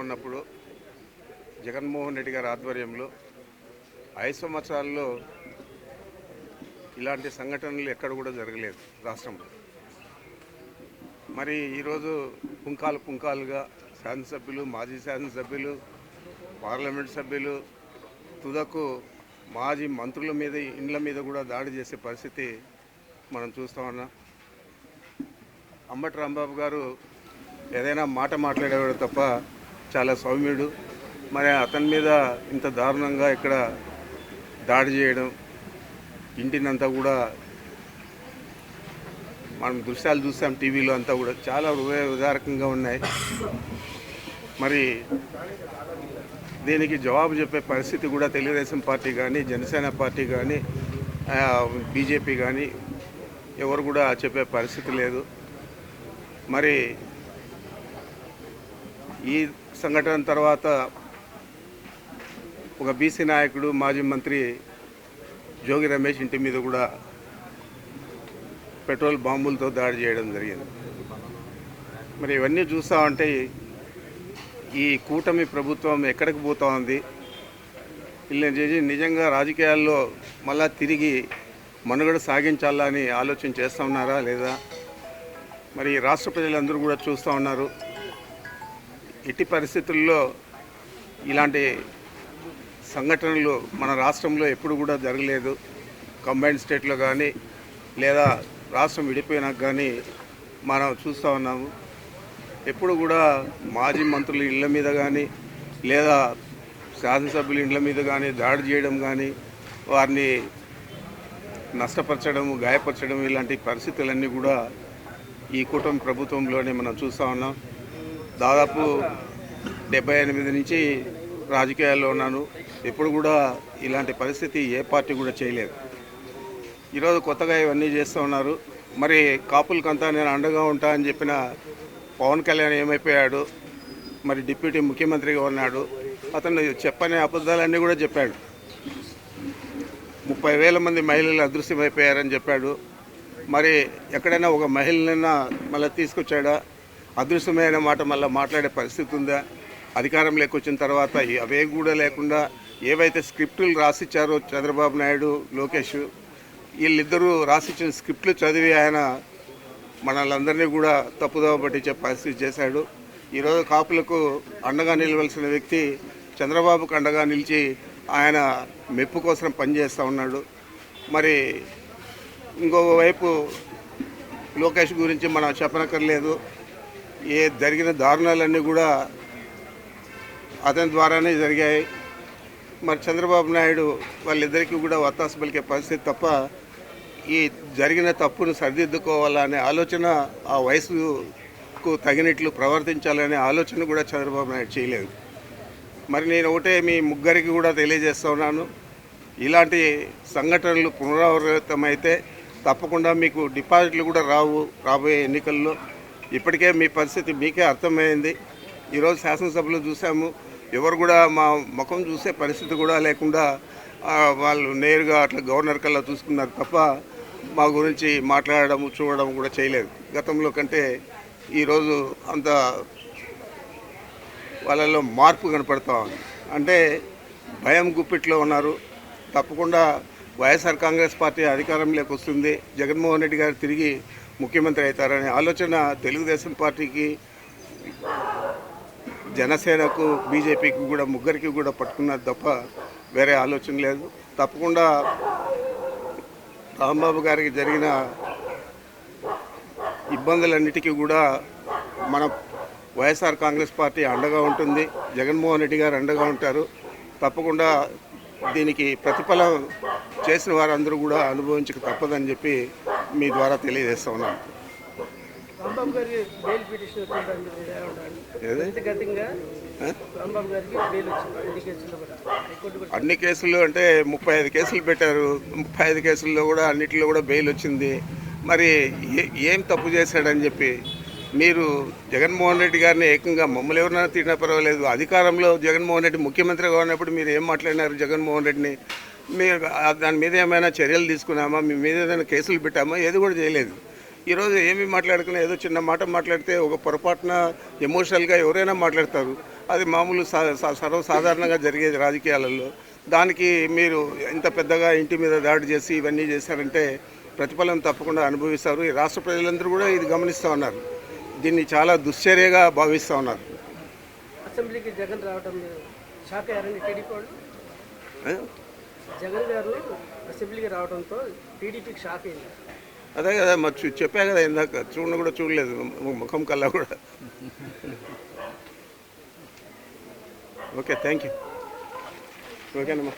ఉన్నప్పుడు జగన్మోహన్ రెడ్డి గారి ఆధ్వర్యంలో 5 సంవత్సరాల్లో ఇలాంటి సంఘటనలు ఎక్కడ కూడా జరగలేదు రాష్ట్రంలో. మరి ఈరోజు పుంకాలుగా శాసనసభ్యులు, మాజీ శాసనసభ్యులు, పార్లమెంట్ సభ్యులు, తుదకు మాజీ మంత్రుల మీద, ఇండ్ల మీద కూడా దాడి చేసే పరిస్థితి మనం చూస్తూ ఉన్నాం. అంబటి రాంబాబు గారు ఏదైనా మాట మాట్లాడేవాడు తప్ప చాలా సౌమ్యుడు. మరి అతని మీద ఇంత దారుణంగా ఇక్కడ దాడి చేయడం, ఇంటినంతా కూడా మనం దృశ్యాలు చూస్తాం టీవీలో, అంతా కూడా చాలా హృదయ విదారకంగా ఉన్నాయి. మరి దీనికి జవాబు చెప్పే పరిస్థితి కూడా తెలుగుదేశం పార్టీ కానీ, జనసేన పార్టీ కానీ, బీజేపీ కానీ ఎవరు కూడా చెప్పే పరిస్థితి లేదు. మరి ఈ సంఘటన తర్వాత ఒక బీసీ నాయకుడు, మాజీ మంత్రి జోగి రమేష్ ఇంటి మీద కూడా పెట్రోల్ బాంబులతో దాడి చేయడం జరిగింది. మరి ఇవన్నీ చూస్తూ ఉంటే ఈ కూటమి ప్రభుత్వం ఎక్కడికి పోతూ ఉంది? వీళ్ళని నిజంగా రాజకీయాల్లో మళ్ళా తిరిగి మనుగడ సాగించాలని ఆలోచన చేస్తూ ఉన్నారా లేదా? మరి రాష్ట్ర ప్రజలందరూ కూడా చూస్తూ ఉన్నారు. ఎట్టి పరిస్థితుల్లో ఇలాంటి సంఘటనలు మన రాష్ట్రంలో ఎప్పుడు కూడా జరగలేదు. కంబైన్డ్ స్టేట్లో కానీ లేదా రాష్ట్రం విడిపోయినాక కానీ మనం చూస్తూ ఉన్నాము. ఎప్పుడు కూడా మాజీ మంత్రుల ఇళ్ళ మీద కానీ లేదా శాసనసభ్యుల ఇళ్ళ మీద కానీ దాడి చేయడం కానీ, వారిని నష్టపరచడం, గాయపరచడం, ఇలాంటి పరిస్థితులన్నీ కూడా ఈ కూటమి ప్రభుత్వంలోనే మనం చూస్తూ ఉన్నాం. దాదాపు 78 నుంచి రాజకీయాల్లో ఉన్నాను. ఎప్పుడు కూడా ఇలాంటి పరిస్థితి ఏ పార్టీ కూడా చేయలేదు. ఈరోజు కొత్తగా ఇవన్నీ చేస్తూ ఉన్నారు. మరి కాపులకంతా నేను అండగా ఉంటా అని చెప్పిన పవన్ కళ్యాణ్ ఏమైపోయాడు? మరి డిప్యూటీ ముఖ్యమంత్రిగా ఉన్నాడు. అతను చెప్పని అబద్ధాలన్నీ కూడా చెప్పాడు. 30,000 మంది మహిళలు అదృశ్యమైపోయారని చెప్పాడు. మరి ఎక్కడైనా ఒక మహిళనైనా మళ్ళీ తీసుకొచ్చాడా? అదృశ్యమైన మాట మళ్ళీ మాట్లాడే పరిస్థితి ఉందా? అధికారంలోకి వచ్చిన తర్వాత అవే కూడా లేకుండా ఏవైతే స్క్రిప్టులు రాసిచ్చారో చంద్రబాబు నాయుడు, లోకేష్, వీళ్ళిద్దరూ రాసిచ్చిన స్క్రిప్టులు చదివి ఆయన మనల్ందరినీ కూడా తప్పుదోవ పట్టించే పరిస్థితి చేశాడు. ఈరోజు కాపులకు అండగా నిలవలసిన వ్యక్తి చంద్రబాబుకు అండగా నిలిచి ఆయన మెప్పు కోసం పనిచేస్తూ ఉన్నాడు. మరి ఇంకోవైపు లోకేష్ గురించి మనం చెప్పనక్కర్లేదు. జరిగిన దారుణాలన్నీ కూడా అతని ద్వారానే జరిగాయి. మరి చంద్రబాబు నాయుడు వాళ్ళిద్దరికీ కూడా వత్తాసు పలికే పరిస్థితి తప్ప ఈ జరిగిన తప్పును సరిదిద్దుకోవాలనే ఆలోచన, ఆ వయసుకు తగినట్లు ప్రవర్తించాలనే ఆలోచన కూడా చంద్రబాబు నాయుడు చేయలేదు. మరి నేను ఒకటే మీ ముగ్గురికి కూడా తెలియజేస్తూ ఉన్నాను, ఇలాంటి సంఘటనలు పునరావృతమైతే తప్పకుండా మీకు డిపాజిట్లు కూడా రాబోయే ఎన్నికల్లో. ఇప్పటికే మీ పరిస్థితి మీకే అర్థమైంది. ఈరోజు శాసనసభలో చూసాము, ఎవరు కూడా మా ముఖం చూసే పరిస్థితి కూడా లేకుండా వాళ్ళు నేరుగా అట్లా గవర్నర్ కల్లా చూసుకున్నారు తప్ప మా గురించి మాట్లాడడం, చూడడం కూడా చేయలేదు. గతంలో కంటే ఈరోజు అంత వాళ్ళలో మార్పు కనపడతా ఉంది. అంటే భయం గుప్పిట్లో ఉన్నారు. తప్పకుండా వైఎస్ఆర్ కాంగ్రెస్ పార్టీ అధికారంలోకి వస్తుంది, జగన్మోహన్ రెడ్డి గారు తిరిగి ముఖ్యమంత్రి అవుతారనే ఆలోచన తెలుగుదేశం పార్టీకి, జనసేనకు, బీజేపీకి కూడా ముగ్గురికి కూడా పట్టుకున్నది తప్ప వేరే ఆలోచన లేదు. తప్పకుండా రాంబాబు గారికి జరిగిన ఇబ్బందులన్నిటికీ కూడా మన వైఎస్ఆర్ కాంగ్రెస్ పార్టీ అండగా ఉంటుంది, జగన్మోహన్ రెడ్డి గారు అండగా ఉంటారు. తప్పకుండా దీనికి ప్రతిఫలం చేసిన వారందరూ కూడా అనుభవించక తప్పదని చెప్పి మీ ద్వారా తెలియజేస్తా ఉన్నాను. రాంబాబు గారికి బెయిల్ పిటిషన్ వచ్చిందండి, మీరు ఏమంటారు? ఏది? వ్యక్తిగతంగా ఆ? రాంబాబు గారికి బెయిల్ వచ్చింది అన్ని కేసుల్లో కూడా. హైకోర్టు కూడా అన్ని కేసులు అంటే 35 కేసులు పెట్టారు. 35 కేసుల్లో కూడా అన్నిటిలో కూడా బెయిల్ వచ్చింది. మరి ఏం తప్పు చేశాడని చెప్పి మీరు జగన్మోహన్ రెడ్డి గారిని ఏకంగా మమ్మల్ని ఎవరైనా తిట్టినా పర్వాలేదు, అధికారంలో జగన్మోహన్ రెడ్డి ముఖ్యమంత్రిగా ఉన్నప్పుడు మీరు ఏం మాట్లాడినారు జగన్మోహన్ రెడ్డిని? మీరు దాని మీద ఏమైనా చర్యలు తీసుకున్నామా? మీ మీద ఏదైనా కేసులు పెట్టామా? ఏది కూడా చేయలేదు. ఈరోజు ఏమి మాట్లాడుకున్నా ఏదో చిన్న మాట మాట్లాడితే ఒక పొరపాటున ఎమోషనల్గా ఎవరైనా మాట్లాడతారు. అది మామూలు సర్వసాధారణంగా జరిగేది రాజకీయాలలో. దానికి మీరు ఇంత పెద్దగా ఇంటి మీద దాడి చేసి ఇవన్నీ చేశారంటే ప్రతిఫలం తప్పకుండా అనుభవిస్తారు. ఈ రాష్ట్ర ప్రజలందరూ కూడా ఇది గమనిస్తూ ఉన్నారు. దీన్ని చాలా దుశ్చర్యగా భావిస్తూ ఉన్నారు. అసెంబ్లీకి జగన్ రావడం షాక్ అయ్యారండి టీడీపీ వాళ్ళు. ఆ? జగన్ గారు అసెంబ్లీకి రావడంతో టీడీపీకి షాక్ అయింది. అదే కదా మరి చెప్పా కదా ఇందాక, కూడా చూడలేదు ముఖం కల్లా కూడా. Okay, thank you. ఓకేనమ్మా.